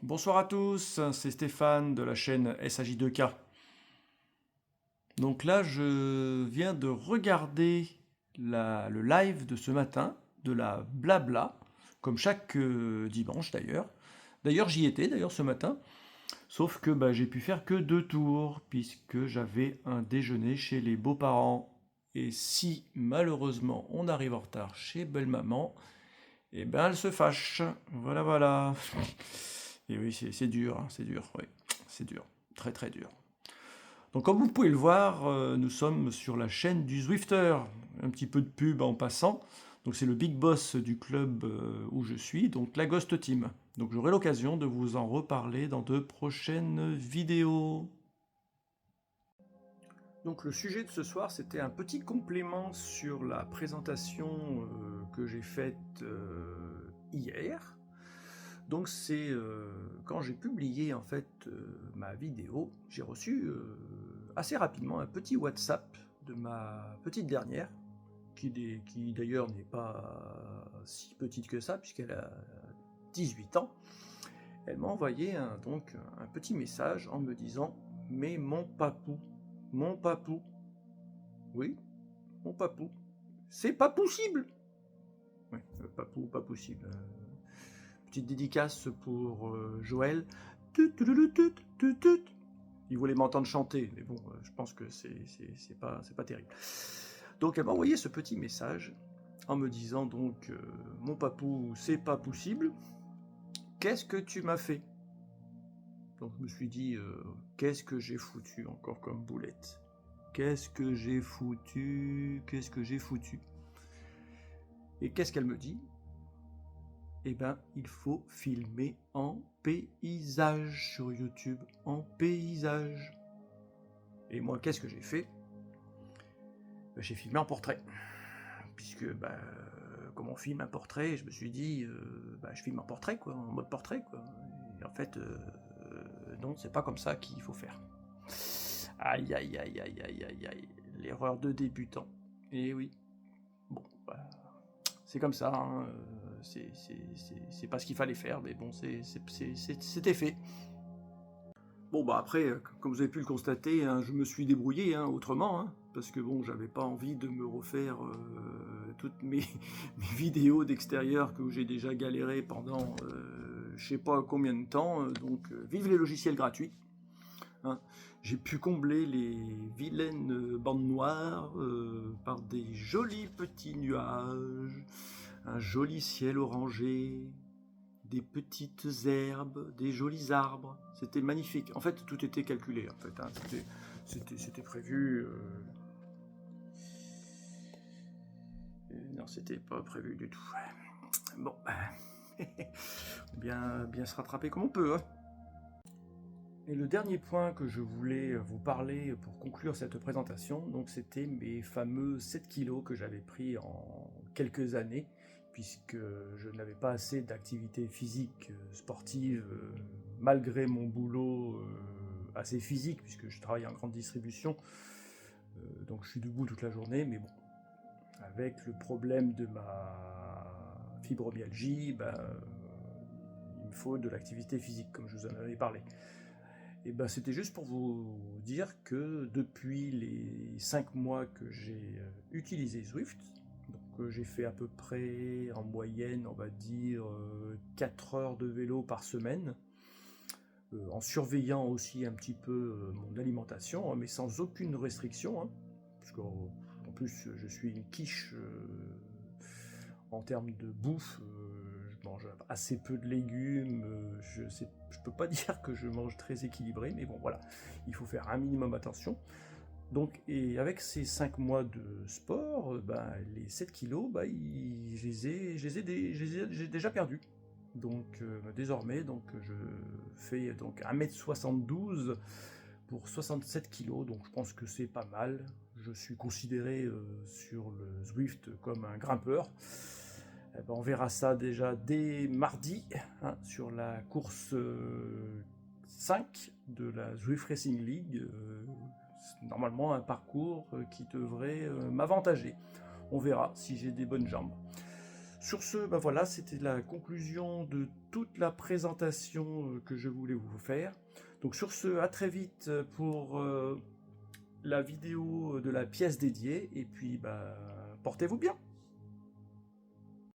Bonsoir à tous, c'est Stéphane de la chaîne SAJ2K. Donc là, je viens de regarder le live de ce matin, de la Blabla, comme chaque dimanche d'ailleurs. D'ailleurs, j'y étais d'ailleurs ce matin, sauf que j'ai pu faire que 2 tours, puisque j'avais un déjeuner chez les beaux-parents. Et si malheureusement on arrive en retard chez belle-maman, eh ben elle se fâche. Voilà, voilà. Et oui, c'est dur, hein, c'est dur, oui, c'est dur, très très dur. Donc comme vous pouvez le voir, nous sommes sur la chaîne du Zwifter. Un petit peu de pub en passant. Donc c'est le big boss du club où je suis, donc la Ghost Team. Donc j'aurai l'occasion de vous en reparler dans de prochaines vidéos. Donc le sujet de ce soir, c'était un petit complément sur la présentation que j'ai faite hier. Donc c'est quand j'ai publié en fait ma vidéo, j'ai reçu assez rapidement un petit WhatsApp de ma petite dernière, qui d'ailleurs n'est pas si petite que ça, puisqu'elle a 18 ans. Elle m'a envoyé donc un petit message en me disant: mais mon papou, oui, mon papou, c'est pas possible. Oui, papou, pas possible. Petite dédicace pour Joël. Il voulait m'entendre chanter, mais bon, je pense que c'est pas terrible. Donc elle m'a envoyé ce petit message en me disant donc mon papou, c'est pas possible. Qu'est-ce que tu m'as fait? Donc je me suis dit qu'est-ce que j'ai foutu encore comme boulette? Qu'est-ce que j'ai foutu? Qu'est-ce que j'ai foutu? Et qu'est-ce qu'elle me dit? Eh ben, il faut filmer en paysage sur YouTube, en paysage. Et moi, qu'est-ce que j'ai fait? J'ai filmé en portrait. Puisque, comme on filme un portrait, je me suis dit, je filme en portrait, quoi, en mode portrait, quoi. Et en fait, non, c'est pas comme ça qu'il faut faire. Aïe, aïe, aïe, aïe, aïe, aïe, aïe. L'erreur de débutant. Et oui. Bon, c'est comme ça, hein. C'est pas ce qu'il fallait faire, mais bon, c'était fait. Bon, après, comme vous avez pu le constater, hein, je me suis débrouillé autrement, hein, parce que bon, j'avais pas envie de me refaire toutes mes vidéos d'extérieur que j'ai déjà galéré pendant je sais pas combien de temps, donc vive les logiciels gratuits. Hein. J'ai pu combler les vilaines bandes noires par des jolis petits nuages, un joli ciel orangé, des petites herbes, des jolis arbres. C'était magnifique. En fait, tout était calculé. En fait, hein. C'était prévu. Non, c'était pas prévu du tout. Bon, bien se rattraper comme on peut. Hein. Et le dernier point que je voulais vous parler pour conclure cette présentation, donc c'était mes fameux 7 kilos que j'avais pris en quelques années, puisque je n'avais pas assez d'activité physique sportive, malgré mon boulot assez physique, puisque je travaille en grande distribution, donc je suis debout toute la journée, mais bon, avec le problème de ma fibromyalgie, il me faut de l'activité physique, comme je vous en avais parlé. Et c'était juste pour vous dire que depuis les 5 mois que j'ai utilisé Zwift, donc j'ai fait à peu près en moyenne, on va dire, 4 heures de vélo par semaine, en surveillant aussi un petit peu mon alimentation, mais sans aucune restriction, hein, parce qu'en plus je suis une quiche en termes de bouffe. Je mange assez peu de légumes, je peux pas dire que je mange très équilibré, mais bon voilà, il faut faire un minimum attention. Donc, et avec ces 5 mois de sport, les 7 kilos, j'ai déjà perdu. Donc désormais, donc, je fais donc 1m72 pour 67 kilos, donc je pense que c'est pas mal. Je suis considéré sur le Zwift comme un grimpeur. On verra ça déjà dès mardi, hein, sur la course 5 de la Zwift Racing League. Normalement un parcours qui devrait m'avantager. On verra si j'ai des bonnes jambes. Sur ce, bah voilà, c'était la conclusion de toute la présentation que je voulais vous faire. Donc sur ce, à très vite pour la vidéo de la pièce dédiée, et puis bah, portez-vous bien.